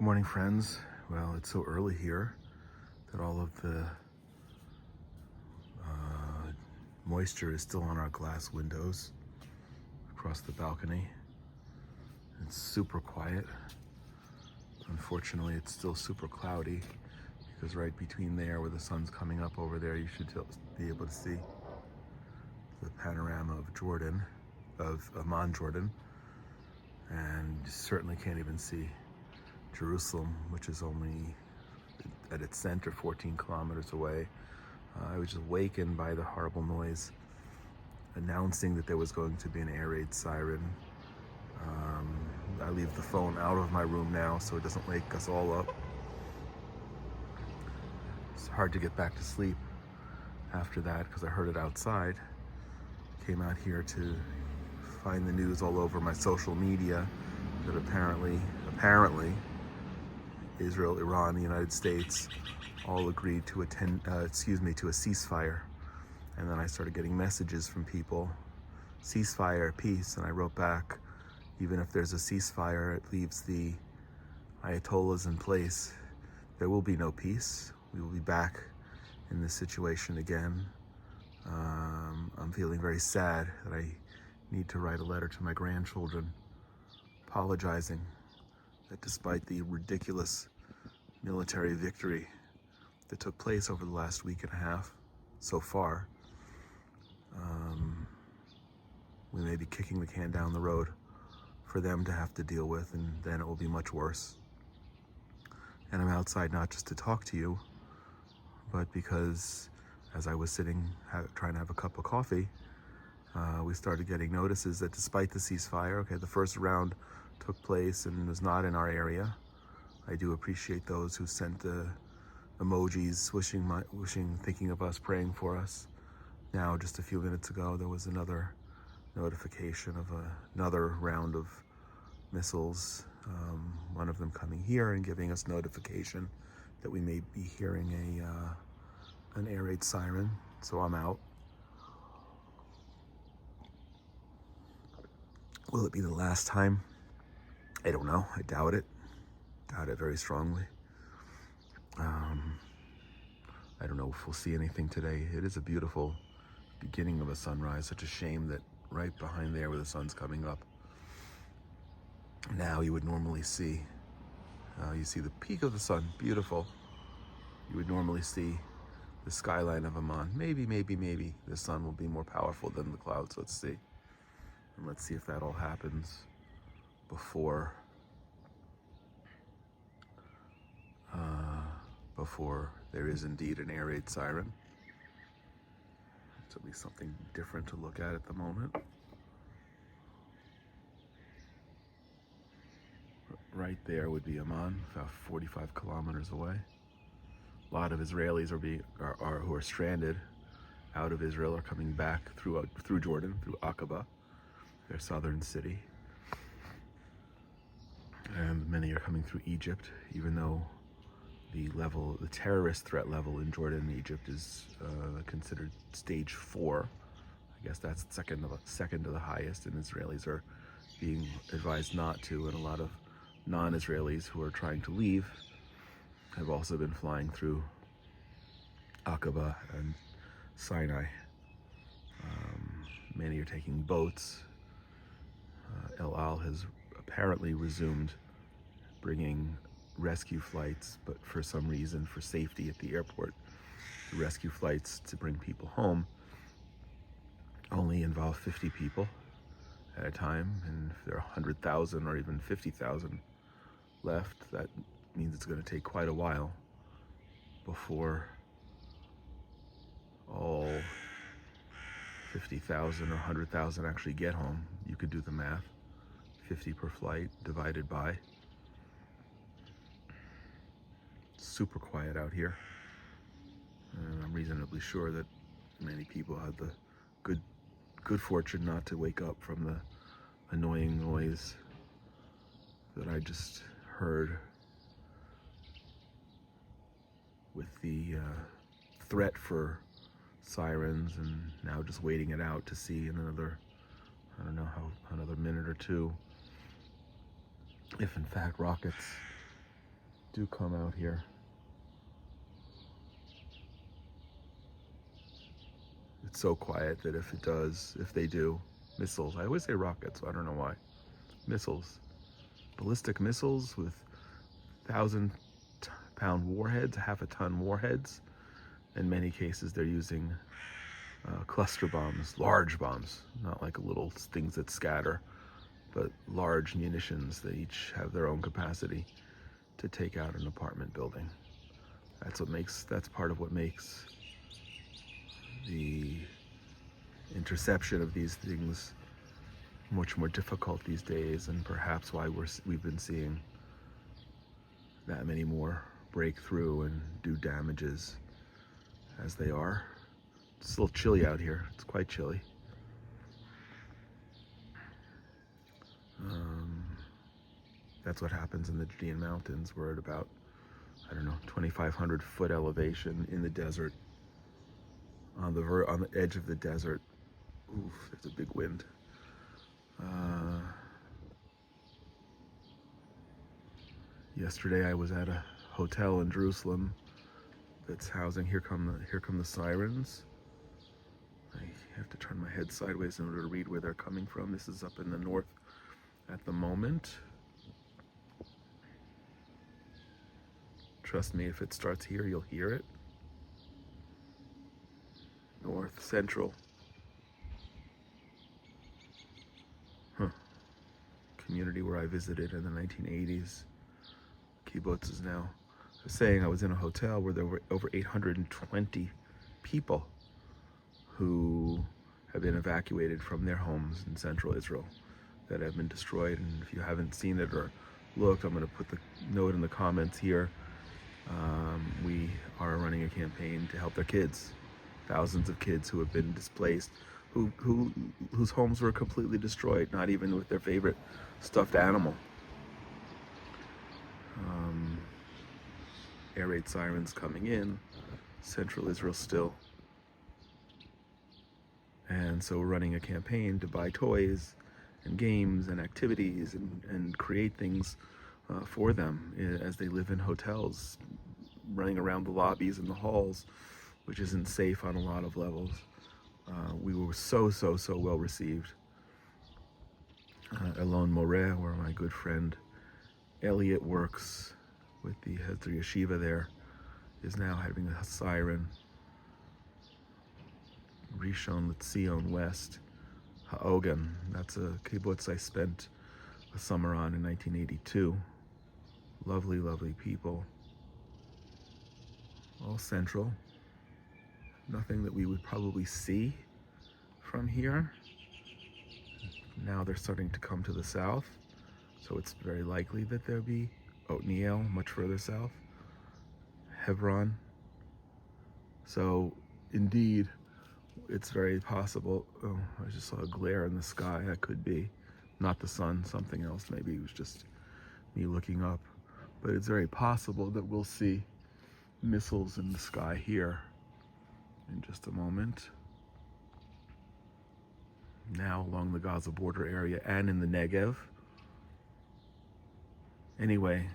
Good morning, friends. Well, it's so early here that all of the moisture is still on our glass windows across the balcony. It's super quiet. Unfortunately, it's still super cloudy because right between there where the sun's coming up over there, you should be able to see the panorama of Jordan, of Amman, Jordan. And you certainly can't even see Jerusalem, which is only at its center 14 kilometers away. I was just awakened by the horrible noise announcing that there was going to be an air raid siren. I leave the phone out of my room now so it doesn't wake us all up. It's hard to get back to sleep after that because I heard it outside. Came out here to find the news all over my social media that apparently Israel, Iran, the United States all agreed to a ceasefire. And then I started getting messages from people, ceasefire, peace, and I wrote back, even if there's a ceasefire, it leaves the Ayatollahs in place. There will be no peace. We will be back in this situation again. I'm feeling very sad that I need to write a letter to my grandchildren apologizing that despite the ridiculous military victory that took place over the last week and a half so far, we may be kicking the can down the road for them to have to deal with, and then it will be much worse. And I'm outside not just to talk to you, but because as I was sitting trying to have a cup of coffee, we started getting notices that despite the ceasefire, the first round took place and was not in our area. I do appreciate those who sent emojis wishing, thinking of us, praying for us. Now, just a few minutes ago, there was another notification of another round of missiles, one of them coming here and giving us notification that we may be hearing an air raid siren, so I'm out. Will it be the last time? I don't know. I doubt it. Doubt it very strongly. I don't know if we'll see anything today. It is a beautiful beginning of a sunrise. Such a shame that right behind there where the sun's coming up, now you would normally see, you see the peak of the sun, beautiful. You would normally see the skyline of Amman. Maybe the sun will be more powerful than the clouds. Let's see. And let's see if that all happens before there is indeed an air raid siren. It's at least something different to look at the moment. Right there would be Amman, about 45 kilometers away. A lot of Israelis who are stranded out of Israel are coming back through Jordan, through Aqaba, their southern city. And many are coming through Egypt, even though the terrorist threat level in Jordan and Egypt is considered stage 4. I guess that's second to the highest, and Israelis are being advised not to, and a lot of non-Israelis who are trying to leave have also been flying through Aqaba and Sinai. Many are taking boats. El Al has apparently resumed bringing rescue flights, but for some reason, for safety at the airport, the rescue flights to bring people home only involve 50 people at a time, and if there are 100,000 or even 50,000 left, that means it's going to take quite a while before all 50,000 or 100,000 actually get home. You could do the math. 50 per flight divided by. Super quiet out here. And I'm reasonably sure that many people had the good fortune not to wake up from the annoying noise that I just heard with the threat for sirens, and now just waiting it out to see in another minute or two if in fact rockets do come out here. It's so quiet that if they do, missiles, I always say rockets, so I don't know why. Missiles, ballistic missiles with 1,000-pound warheads, half a ton warheads. In many cases, they're using cluster bombs, large bombs, not like little things that scatter, but large munitions that each have their own capacity to take out an apartment building. That's part of what makes the interception of these things much more difficult these days, and perhaps why we've been seeing that many more break through and do damages as they are. It's a little chilly out here. It's quite chilly. That's what happens in the Judean Mountains. We're at about, 2,500 foot elevation in the desert, on the edge of the desert. Oof, there's a big wind. Yesterday I was at a hotel in Jerusalem that's housing. Here come the sirens. I have to turn my head sideways in order to read where they're coming from. This is up in the north at the moment. Trust me, if it starts here, you'll hear it. North, central. Community where I visited in the 1980s. Kibbutz is now. I was saying I was in a hotel where there were over 820 people who have been evacuated from their homes in central Israel that have been destroyed. And if you haven't seen it or looked, I'm going to put the note in the comments here. We are running a campaign to help their kids. Thousands of kids who have been displaced, whose homes were completely destroyed, not even with their favorite stuffed animal. Air raid sirens coming in, central Israel still. And so we're running a campaign to buy toys and games and activities and create things for them as they live in hotels, running around the lobbies and the halls, which isn't safe on a lot of levels. We were so well received. Elon Moreh, where my good friend Elliot works with the Hezder Yeshiva there, is now having a siren. Rishon LeZion West, Ha'ogan, that's a kibbutz I spent a summer on in 1982. Lovely, lovely people. All central. Nothing that we would probably see from here. Now they're starting to come to the south, so it's very likely that there'll be Otniel much further south, Hebron. So indeed, it's very possible. Oh, I just saw a glare in the sky. That could be not the sun, something else. Maybe it was just me looking up. But it's very possible that we'll see missiles in the sky here in just a moment. Now along the Gaza border area and in the Negev. Anyway,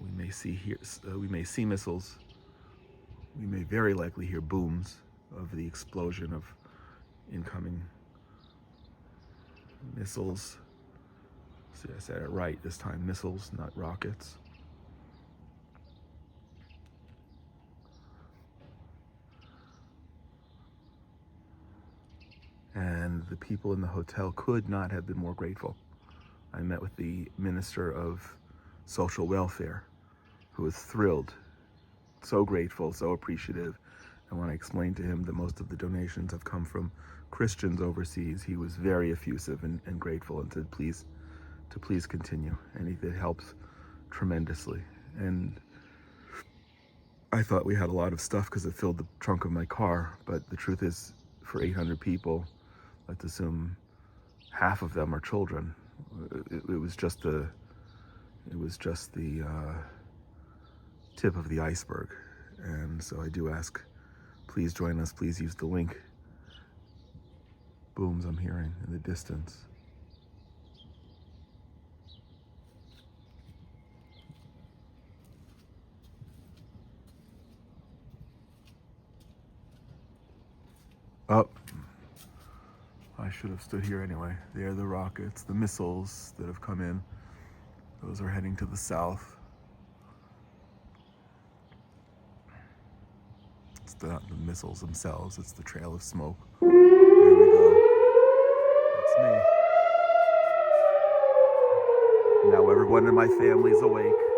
we may see missiles. We may very likely hear booms of the explosion of incoming missiles. See, I said it right this time, missiles, not rockets. And the people in the hotel could not have been more grateful. I met with the Minister of Social Welfare, who was thrilled, so grateful, so appreciative. And when I explained to him that most of the donations have come from Christians overseas, he was very effusive and grateful and said, please continue. And it helps tremendously. And I thought we had a lot of stuff because it filled the trunk of my car, but the truth is, for 800 people, let's assume half of them are children. It was just the tip of the iceberg. And so I do ask, please join us, please use the link. Booms I'm hearing in the distance. Oh, I should have stood here anyway. There are the rockets, the missiles that have come in. Those are heading to the south. It's not the missiles themselves, it's the trail of smoke. There we go. That's me. Now everyone in my family's awake.